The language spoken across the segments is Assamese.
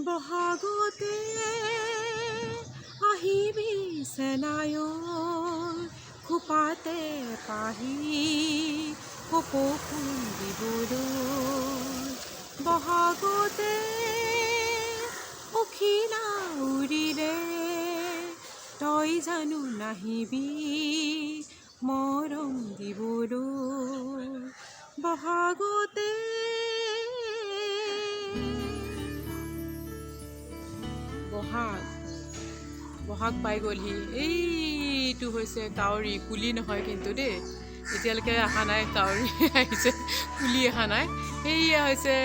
বহাগতে আহিবি চেনায়ৰ খোপাতে পাহি কপৌ ফুল দিবলৈ বহাগতে উখিলা উৰিলে তই জানো নাহিবি মৰম দিবলৈ বহাগতে বহাগ পাই গ'লহি এইটো হৈছে কাউৰী কুলি নহয় কিন্তু দেই এতিয়ালৈকে অহা নাই কাউৰী আহিছে কুলি অহা নাই এইয়া হৈছে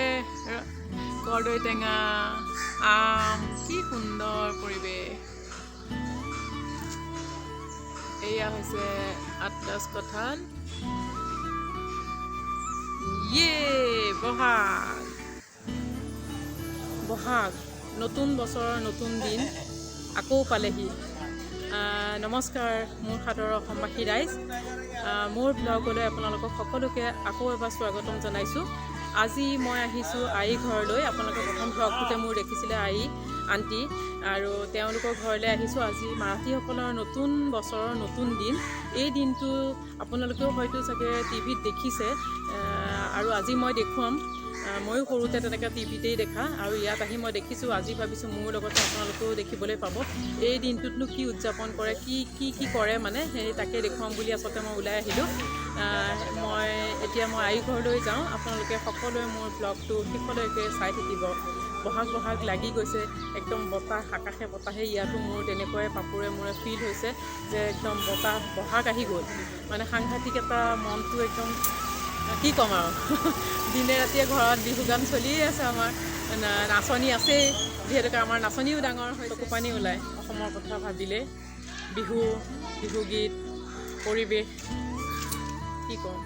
কৰ্দৈ টেঙা আম কি সুন্দৰ পৰিৱেশ এয়া হৈছে আতৰাজ কঁঠাল বহাগ নতুন বছৰৰ নতুন দিন আকৌ পালেহি নমস্কাৰ মোৰ সাদৰৰ অসমবাসী ৰাইজ মোৰ ব্লগলৈ আপোনালোকক সকলোকে আকৌ এবাৰ স্বাগতম জনাইছোঁ আজি মই আহিছোঁ আই ঘৰলৈ আপোনালোকে প্ৰথম ব্লগটোতে মোৰ দেখিছিলে আই আণ্টি আৰু তেওঁলোকৰ ঘৰলৈ আহিছোঁ আজি মাৰাঠীসকলৰ নতুন বছৰৰ নতুন দিন এই দিনটো আপোনালোকেও হয়তো চাগে টিভিত দেখিছে আৰু আজি মই দেখুৱাম ময়ো সৰুতে তেনেকৈ টিভিতেই দেখা আৰু ইয়াত আহি মই দেখিছোঁ আজি ভাবিছোঁ মোৰ লগতে আপোনালোকেও দেখিবলৈ পাব এই দিনটোতনো কি উদযাপন কৰে কি কৰে মানে সেই তাকে দেখুৱাম বুলি আচলতে মই ওলাই আহিলোঁ এতিয়া মই আই ঘৰলৈ যাওঁ আপোনালোকে সকলোৱে মোৰ ব্লগটো শেষলৈকে চাই থাকিব বহাগ লাগি গৈছে একদম বতাহ আকাশে বতাহে ইয়াতো মোৰ তেনেকুৱাই পাপুৰে মোৰে ফিল হৈছে যে একদম বহাগ আহি গ'ল মানে সাংঘাতিক এটা মনটো একদম কি ক'ম আৰু দিনে ৰাতিয়ে ঘৰত বিহু গান চলিয়ে আছে আমাৰ নাচনী আছেই যিহেতুকে আমাৰ নাচনীও ডাঙৰ হয় চকুপানী ওলায় অসমৰ কথা ভাবিলে বিহুগীত পৰিৱেশ কি ক'ম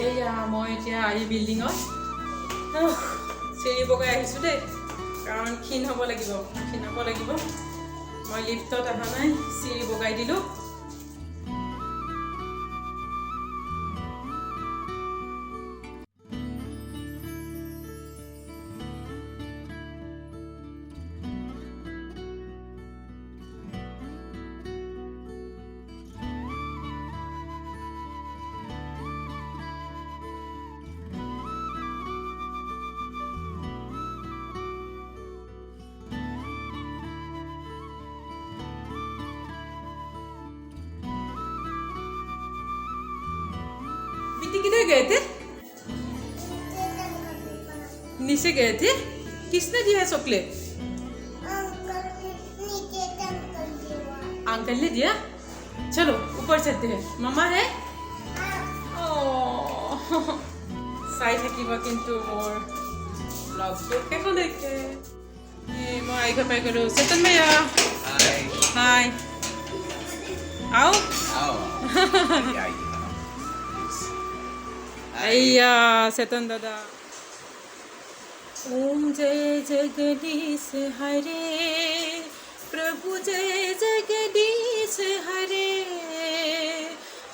এইয়া মই এতিয়া আহি বিল্ডিঙত চিৰি বগাই আহিছোঁ দেই কাৰণ ক্ষীণ হ'ব লাগিব মই লিফ্টত অহা নাই চিৰি বগাই দিলোঁ किधर गए थे नीचे गए थे किसने दिया है चॉकलेट अंकल ने दिया चलो ऊपर चलते हैं मामा है চাই থাকিব কিন্তু মোৰ ব্লগটো শেষলৈকে মই আই ঘৰ পাই গ'লোঁ চেতন ভাইয়া হাই আও अय्या चेतन दादा ओम जय जगदीश हरे प्रभु जय जगदीश हरे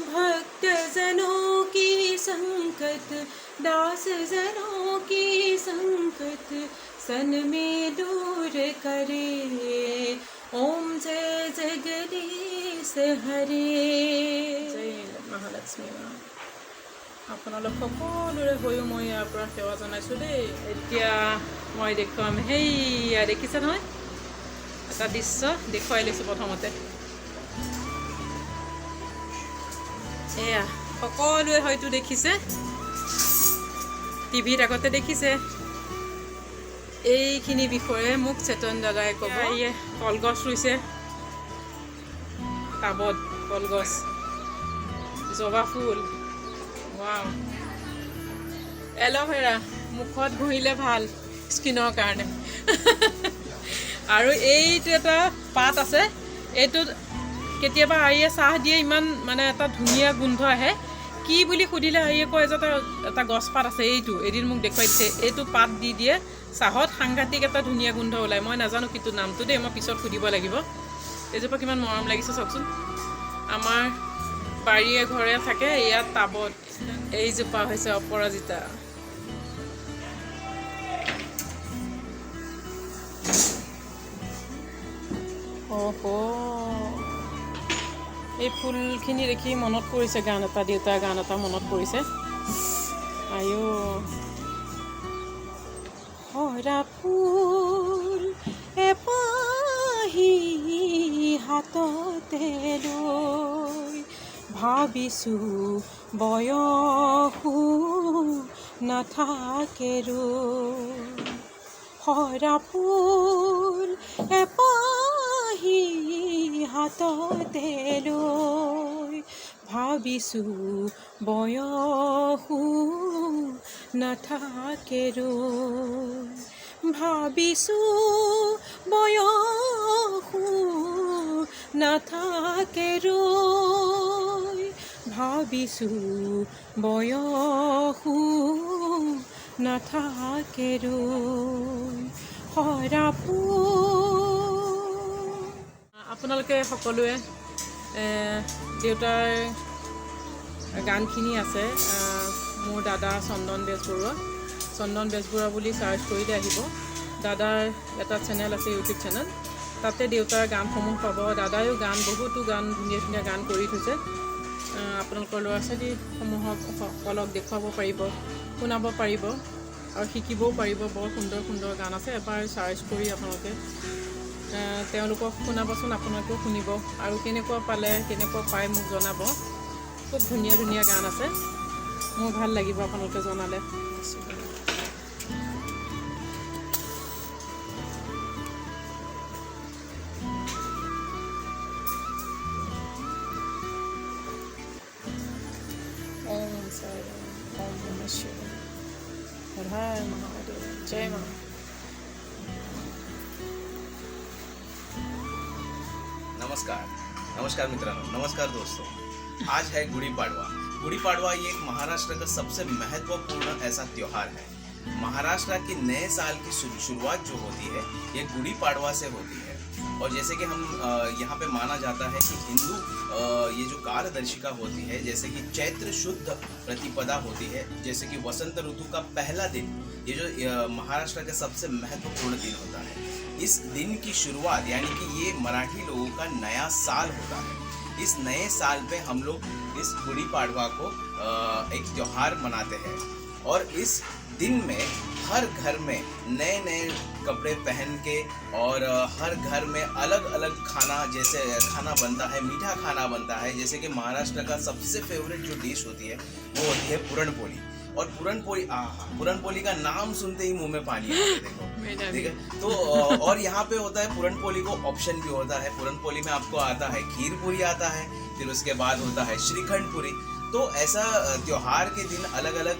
भक्त जनों की संकट दास जनों की संकट सन में दूर करे ओम जय जगदीश हरे जय महालक्ष्मी আপোনালোক সকলোৰে হৈও মই ইয়াৰ পৰা সেৱা জনাইছোঁ দেই এতিয়া মই দেখুৱাম সেইয়া দেখিছে নহয় এটা দৃশ্য দেখুৱাই লৈছোঁ প্ৰথমতে এয়া সকলোৱে হয়তো দেখিছে টিভিত আগতে দেখিছে এইখিনি বিষয়ে মোক চেতন দাদাই ক'ব ইয়ে কলগছ ৰুইছে টাবত কলগছ জবা ফুল वाव एलोवेरा मुखत घुहिले ভাল স্কিনৰ কাৰণে আৰু এইটো এটা পাত আছে এইটো কেতিয়াবা আইয়ে চাহ দিয়ে ইমান মানে এটা ধুনীয়া গোন্ধ আহে কি বুলি খুদিলে আইয়ে কয় যে এটা গছ পাত আছে এইটো এদিন মোক দেখুৱাই দিছে এইটো পাত দি দিয়ে চাহত সাংঘাতিক এটা ধুনীয়া গোন্ধ ওলায় মই নাজানো কিটো নামটো দেই মই পিছত খুদিব লাগিব এইজোপা কিমান মৰম লাগিছে চাওকচোন আমাৰ বাৰীয়ে ঘৰে থাকে ইয়াত টাবত এইজোপা হৈছে অপৰাজিতা অহ, এই ফুলখিনি দেখি মনত পৰিছে গান এটা, দেউতাৰ গান এটা মনত পৰিছে। আয়ো হৰা ফুল এপাহি হাততে লৈ ভাবিছোঁ বয়সো নাথাকে ৰৈ। হৰা ফুল এপাহি হাততে লৈ ভাবিছোঁ বয়সো নাথাকে ৰৈ। ভাবিছোঁ বয়সো নাথাকে ৰৈ। ভাবিছোঁ বয়সো নাথাকে ৰৈ। হৰা ফুল। আপোনালোকে সকলোৱে দেউতাৰ গানখিনি আছে মোৰ দাদা চন্দন বেজবৰুৱা বুলি চাৰ্চ কৰিলে আহিব। দাদাৰ এটা চেনেল আছে, ইউটিউব চেনেল, তাতে দেউতাৰ গানসমূহ পাব। দাদায়ো বহুতো গান ধুনীয়া ধুনীয়া গান কৰি থৈছে। আপোনালোকৰ ল'ৰা ছোৱালীসমূহক দেখুৱাব পাৰিব, শুনাব পাৰিব আৰু শিকিবও পাৰিব। বৰ সুন্দৰ সুন্দৰ গান আছে। এবাৰ চাৰ্চ কৰি আপোনালোকে তেওঁলোকক শুনাবচোন, আপোনালোকেও শুনিব আৰু কেনেকুৱা পালে, কেনেকুৱা পায় মোক জনাব। খুব ধুনীয়া ধুনীয়া গান আছে, মোৰ ভাল লাগিব আপোনালোকে জনালে। जय माँ। नमस्कार मित्रांनो, नमस्कार दोस्तों। आज है गुड़ी पाड़वा। गुड़ी पाड़वा ये एक महाराष्ट्र का सबसे महत्वपूर्ण ऐसा त्योहार है। महाराष्ट्र के नए साल की शुरुआत जो होती है ये गुड़ी पाड़वा से होती है। और जैसे कि हम यहाँ पे माना जाता है कि हिंदू ये जो कार्यदर्शिका होती है, जैसे कि चैत्र शुद्ध प्रतिपदा होती है, जैसे कि वसंत ऋतु का पहला दिन, ये जो महाराष्ट्र का सबसे महत्वपूर्ण दिन होता है। इस दिन की शुरुआत यानी कि ये मराठी लोगों का नया साल होता है। इस नए साल पे हम लोग इस गुड़ी पाड़वा को एक त्योहार मनाते हैं। और इस दिन में हर घर में नए नए कपड़े पहन के और हर घर में अलग अलग जैसे खाना बनता है, मीठा खाना बनता है। जैसे कि महाराष्ट्र का सबसे फेवरेट जो डिश होती है वो होती है पुरणपोली। और पुरणपोली का नाम सुनते ही मुंह में पानी आता है। देखो ठीक है। तो और यहाँ पे होता है पुरणपोली को ऑप्शन भी होता है। पुरणपोली में आपको आता है खीर पूरी आता है, फिर उसके बाद होता है श्रीखंड पूरी। तो ऐसा त्योहार के दिन अलग अलग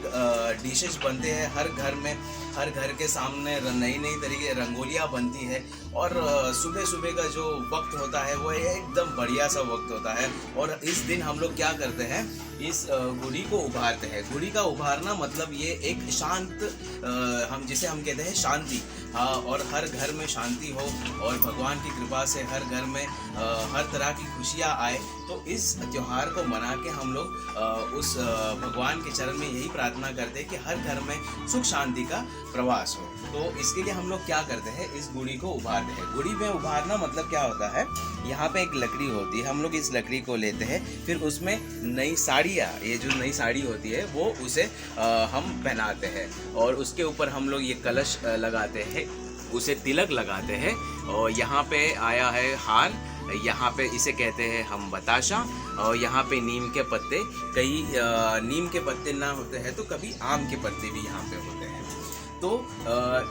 डिशेस बनते हैं। हर घर के सामने नई नई तरीके रंगोलियाँ बनती है। और सुबह सुबह का जो वक्त होता है वो एकदम बढ़िया सा वक्त होता है। और इस दिन हम लोग क्या करते हैं, इस गुड़ी को उभारते हैं। गुड़ी का उभारना मतलब ये एक शांत जिसे हम कहते हैं शांति। और हर घर में शांति हो और भगवान की कृपा से हर घर में हर तरह की खुशियाँ आए। तो इस त्योहार को मना के हम लोग उस भगवान के चरण में यही प्रार्थना करते हैं कि हर घर में सुख शांति का प्रवास हो। तो इसके लिए हम लोग क्या करते हैं, इस गुड़ी को उभारते हैं। गुड़ी में उभारना मतलब क्या होता है, यहाँ पे एक लकड़ी होती है, हम लोग इस लकड़ी को लेते हैं, फिर उसमें नई साड़ियाँ, ये जो नई साड़ी होती है वो उसे हम पहनाते हैं। और उसके ऊपर हम लोग ये कलश लगाते हैं, उसे तिलक लगाते हैं। और यहाँ पे आया है हार, यहाँ पे इसे कहते हैं हम बताशा। और यहाँ पे नीम के पत्ते, कई नीम के पत्ते ना होते हैं तो कभी आम के पत्ते भी यहाँ पे होते हैं। तो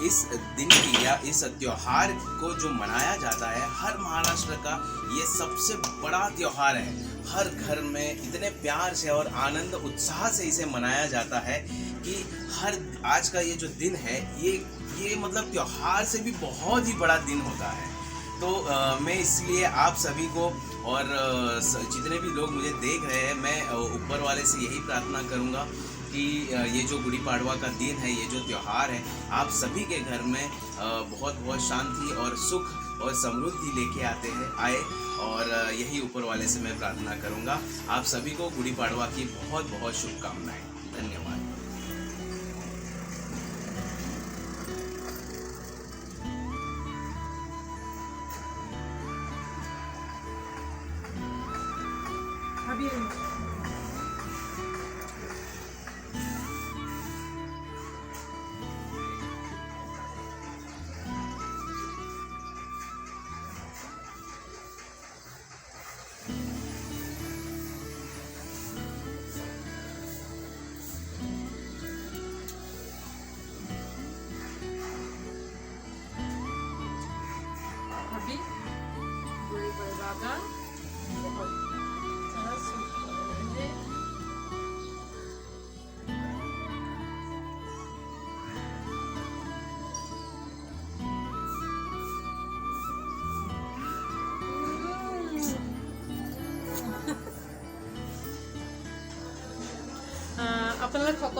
इस दिन की या इस त्योहार को जो मनाया जाता है, हर महाराष्ट्र का ये सबसे बड़ा त्योहार है। हर घर में इतने प्यार से और आनंद उत्साह से इसे मनाया जाता है कि आज का ये जो दिन है ये मतलब त्योहार से भी बहुत ही बड़ा दिन होता है। तो मैं इसलिए आप सभी को और जितने भी लोग मुझे देख रहे हैं, मैं ऊपर वाले से यही प्रार्थना करूँगा कि ये जो गुड़ी पाड़वा का दिन है, ये जो त्योहार है, आप सभी के घर में बहुत बहुत शांति और सुख और समृद्धि लेके आए। और यही ऊपर वाले से मैं प्रार्थना करूँगा। आप सभी को गुड़ी पाड़वा की बहुत बहुत शुभकामनाएं। धन्यवाद।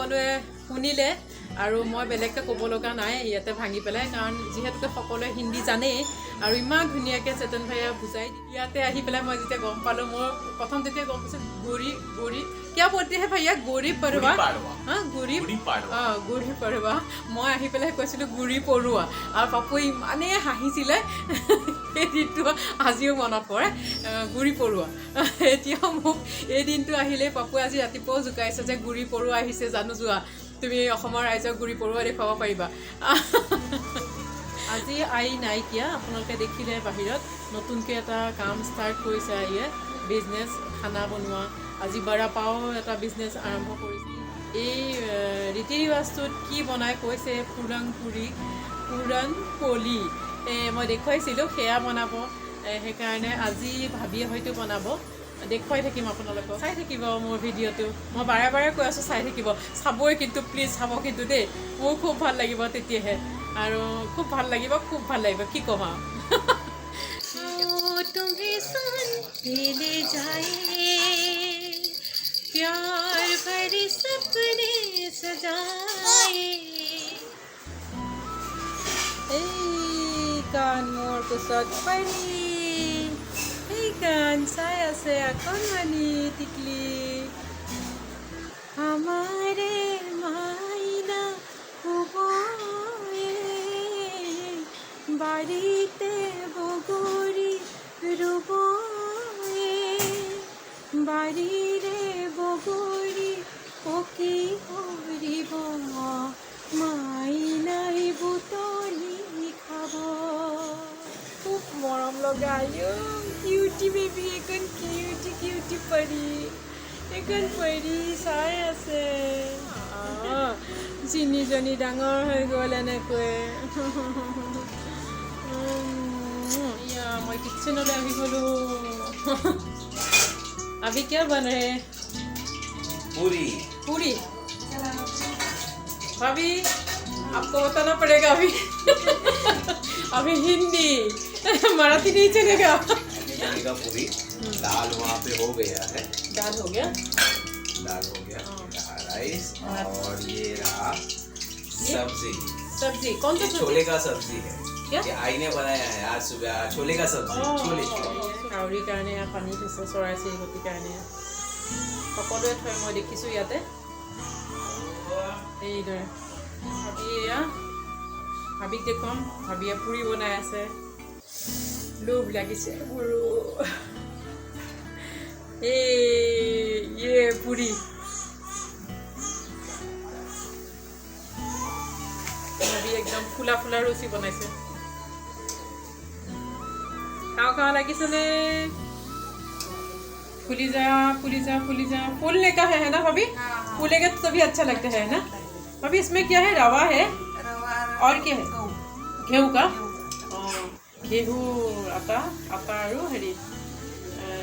মানুহে শুনিলে আৰু মই বেলেগকৈ ক'ব লগা নাই ইয়াতে ভাঙি পেলাই, কাৰণ যিহেতুকে সকলোৱে হিন্দী জানেই আৰু ইমান ধুনীয়াকৈ চেতন ভাইয়া বুজাই ইয়াতে আহি পেলাই মই যেতিয়া গম পালোঁ, মোৰ প্ৰথম যেতিয়া গম পাইছোঁ গুড়ি क्या बोलते हैं भैया गुड़ी पड़वा हाँ गुड़ी पड़वा মই আহি পেলাই কৈছিলোঁ গুড়ি পৰুৱা আৰু পাপুৱে ইমানেই হাঁহিছিলে এই দিনটো আজিও মনত পৰে গুড়ি পৰুৱা এতিয়াও মোক এই দিনটো আহিলে পাপুৱে আজি ৰাতিপুৱাও জোকাইছে যে গুড়ি পৰুৱা আহিছে জানো যোৱা তুমি অসমৰ ৰাইজক গুড়ি পৰুৱা দেখুৱাব পাৰিবা আজি আই নাইকিয়া আপোনালোকে দেখিলে বাহিৰত নতুনকৈ এটা কাম ষ্টাৰ্ট কৰিছে আইয়ে বিজনেছ খানা বনোৱা আজি বৰা পাও এটা বিজনেছ আৰম্ভ কৰিছে এই ৰীতি ৰিৱাজটোত কি বনাই কৈছে পুৰণ পলি মই দেখুৱাইছিলোঁ সেয়া বনাব সেইকাৰণে আজি ভাবিয়ে হয়তো বনাব দেখুৱাই থাকিম আপোনালোকক চাই থাকিব মোৰ ভিডিঅ'টো মই বাৰে বাৰে কৈ আছোঁ চাই থাকিব চাবই কিন্তু প্লিজ চাব কিন্তু দেই মোৰ খুব ভাল লাগিব তেতিয়াহে আৰু খুব ভাল লাগিব কি ক'ম আৰু तुम्हें सुन ले जाए प्यार भरे सपने सजाए कान मोर कुसत परी कान साया से कौन मनी टिकली हमारे मायना हुए बाड़ीते बगोरी रुबोए बाड़ी रे बगोरी ओके हरिब माइनाई बुतली खाब खूब मरम लगायो किउटी बेबी एखन किउटी परी চাই আছে চিনিজনী ডাঙৰ হৈ গ'ল এনেকৈ मैं किचन में अभी बोलूँ अभी क्या बन रहे हैं पूरी भाभी आपको बताना पड़ेगा अभी हिंदी मराठी नहीं चलेगा पूरी दाल वहाँ पे हो गया है दाल हो गया राइस और ये रहा सब्जी कौन सा छोले का सब्जी है क्या? ये आई ने बनाया है आज सुबह छोले का सब्जी छोले काउरी কাৰণে পানী দিছে চৰাই চিৰিকটিৰ কাৰণে সকলোৱে থৈ মই দেখিছোঁ ইয়াতে এইদৰে ভাবিক দেখুৱাম ভাবিয়ে পুৰি বনাই আছে লোভ লাগিছে মোৰো পুৰি ভাবি একদম ফুলা ৰুচি বনাইছে खाओ लगी सुने फूली जा फूलने का है ना भाभी फूलेगा तो तभी अच्छा लगता है ना भाभी इसमें क्या है रवा है और क्या है गेहूं का गेहूं आटा और हेरी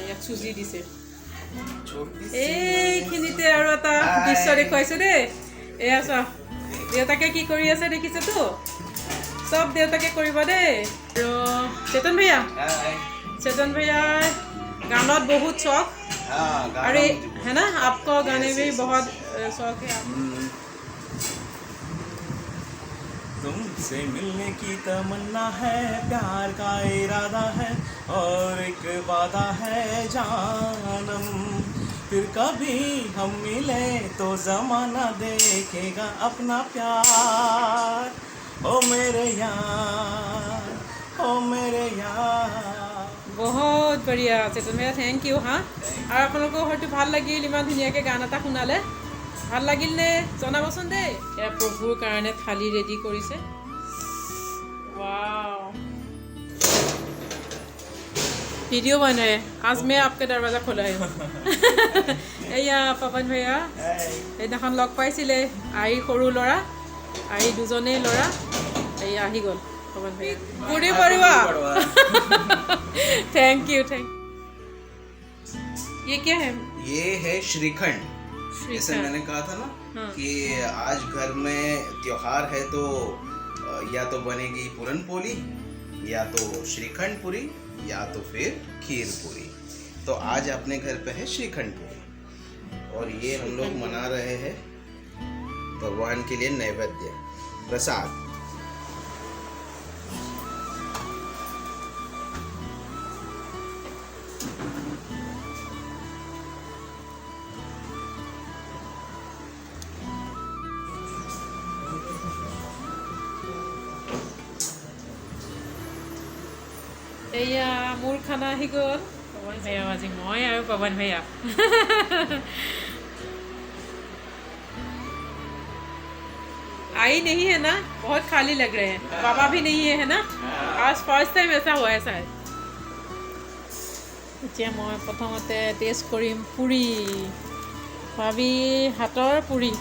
याक चुजी दिसे এইখিনিতে আৰু এটা দৃশ্য দেখুৱাইছো দেই এয়া চোৱা দেউতাকে কি কৰি আছে দেখিছেতো सब देवता के करिबा दे तो चेतन भैया गानत बहुत शौक अरे है ना आपको गाने में बहुत शौक है तुमसे मिलने की तमन्ना है प्यार का इरादा है और एक वादा है जानम फिर कभी हम मिले तो जमाना देखेगा अपना प्यार ओ मेरे यार बहुत बढ़िया चेतन भैया थैंक यू हाँ और आपलोगों हयतो ভাল লাগিল ইমান ধুনীয়াকৈ গান এটা শুনালে ভাল লাগিল নে জনাবচোন দেই এয়া প্ৰভুৰ কাৰণে থালি ৰেডি কৰিছে वाओ वीडियो बन रहे हैं आज मैं आपका दरवाजा खोला है एया पवन भैया সেইদিনাখন লগ পাইছিলে আই সৰু ল'ৰা आई दुजने लड़ा आही गल पवन भैया गुड़ी पड़वा थैंक यू ये क्या है ये है श्रीखंड जैसे मैंने कहा था ना कि आज घर में त्योहार है तो या तो बनेगी पूरन पोली या तो श्रीखंड पूरी या तो फिर खीर पूरी तो आज अपने घर पे है श्रीखंड पूरी और ये हम लोग मना रहे हैं भगवान के लिए नैवेद्य प्रसाद। এয়া মোৰ খানা আহি গ'ল। পৱন ভাইয়া আজি মই আৰু পৱন ভাইয়া आई नहीं है ना, बहुत खाली लग रहे हैं, बाबा भी नहीं है ना, आज फर्स्ट टाइम ऐसा हुआ है शायद। এতিয়া মই প্ৰথমতে টেষ্ট কৰিম পুৰি, ভাবি হাতৰ পুৰি।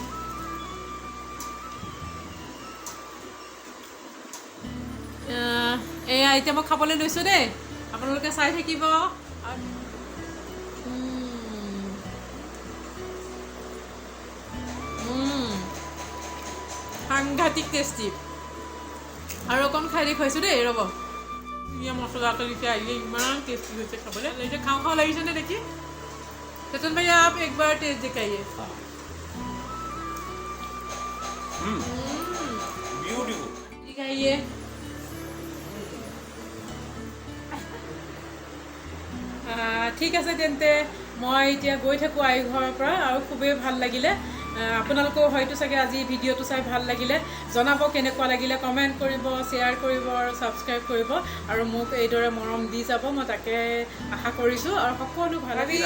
এয়া এতিয়া মই খাবলৈ লৈছোঁ দেই, আপোনালোকে চাই থাকিব। সাংঘাতিক টেষ্টি, আৰু অকণ খাই দেখুৱাইছোঁ দেই, ৰ'ব। ধুনীয়া মছলাটো যেতিয়া আহিলে ইমান টেষ্টি হৈছে খাবলৈ, এতিয়া খাওঁ খাওঁ লাগিছেনে দেখি। चेतन भैया आप एक बार टेस्ट दिखाइए। ब्यूटीफुल दिखाइए। ঠিক আছে তেন্তে মই এতিয়া গৈ থাকোঁ আই ঘৰৰ পৰা, আৰু খুবেই ভাল লাগিলে। আপোনালোকেও হয়তো চাগে আজি ভিডিঅ'টো চাই ভাল লাগিলে, জনাব কেনেকুৱা লাগিলে, কমেণ্ট কৰিব, শ্বেয়াৰ কৰিব আৰু ছাবস্ক্ৰাইব কৰিব, আৰু মোক এইদৰে মৰম দি যাব, মই তাকে আশা কৰিছোঁ। আৰু সকলো ভাল লাগি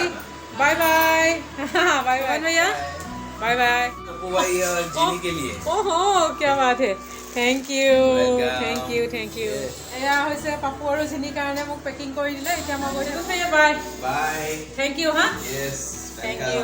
बाय बाय बाय बाय भैया, बाय बाय जीने के लिए। ओहो क्या बात है, thank you thank you thank you. এয়া হৈছে পাপু আৰু জিনিৰ কাৰণে মোক পেকিং কৰি দিলে। এতিয়া মই গৈ থাকোঁ। ভैया বাই बाय, थैंक यू। हाँ यस थैंक यू।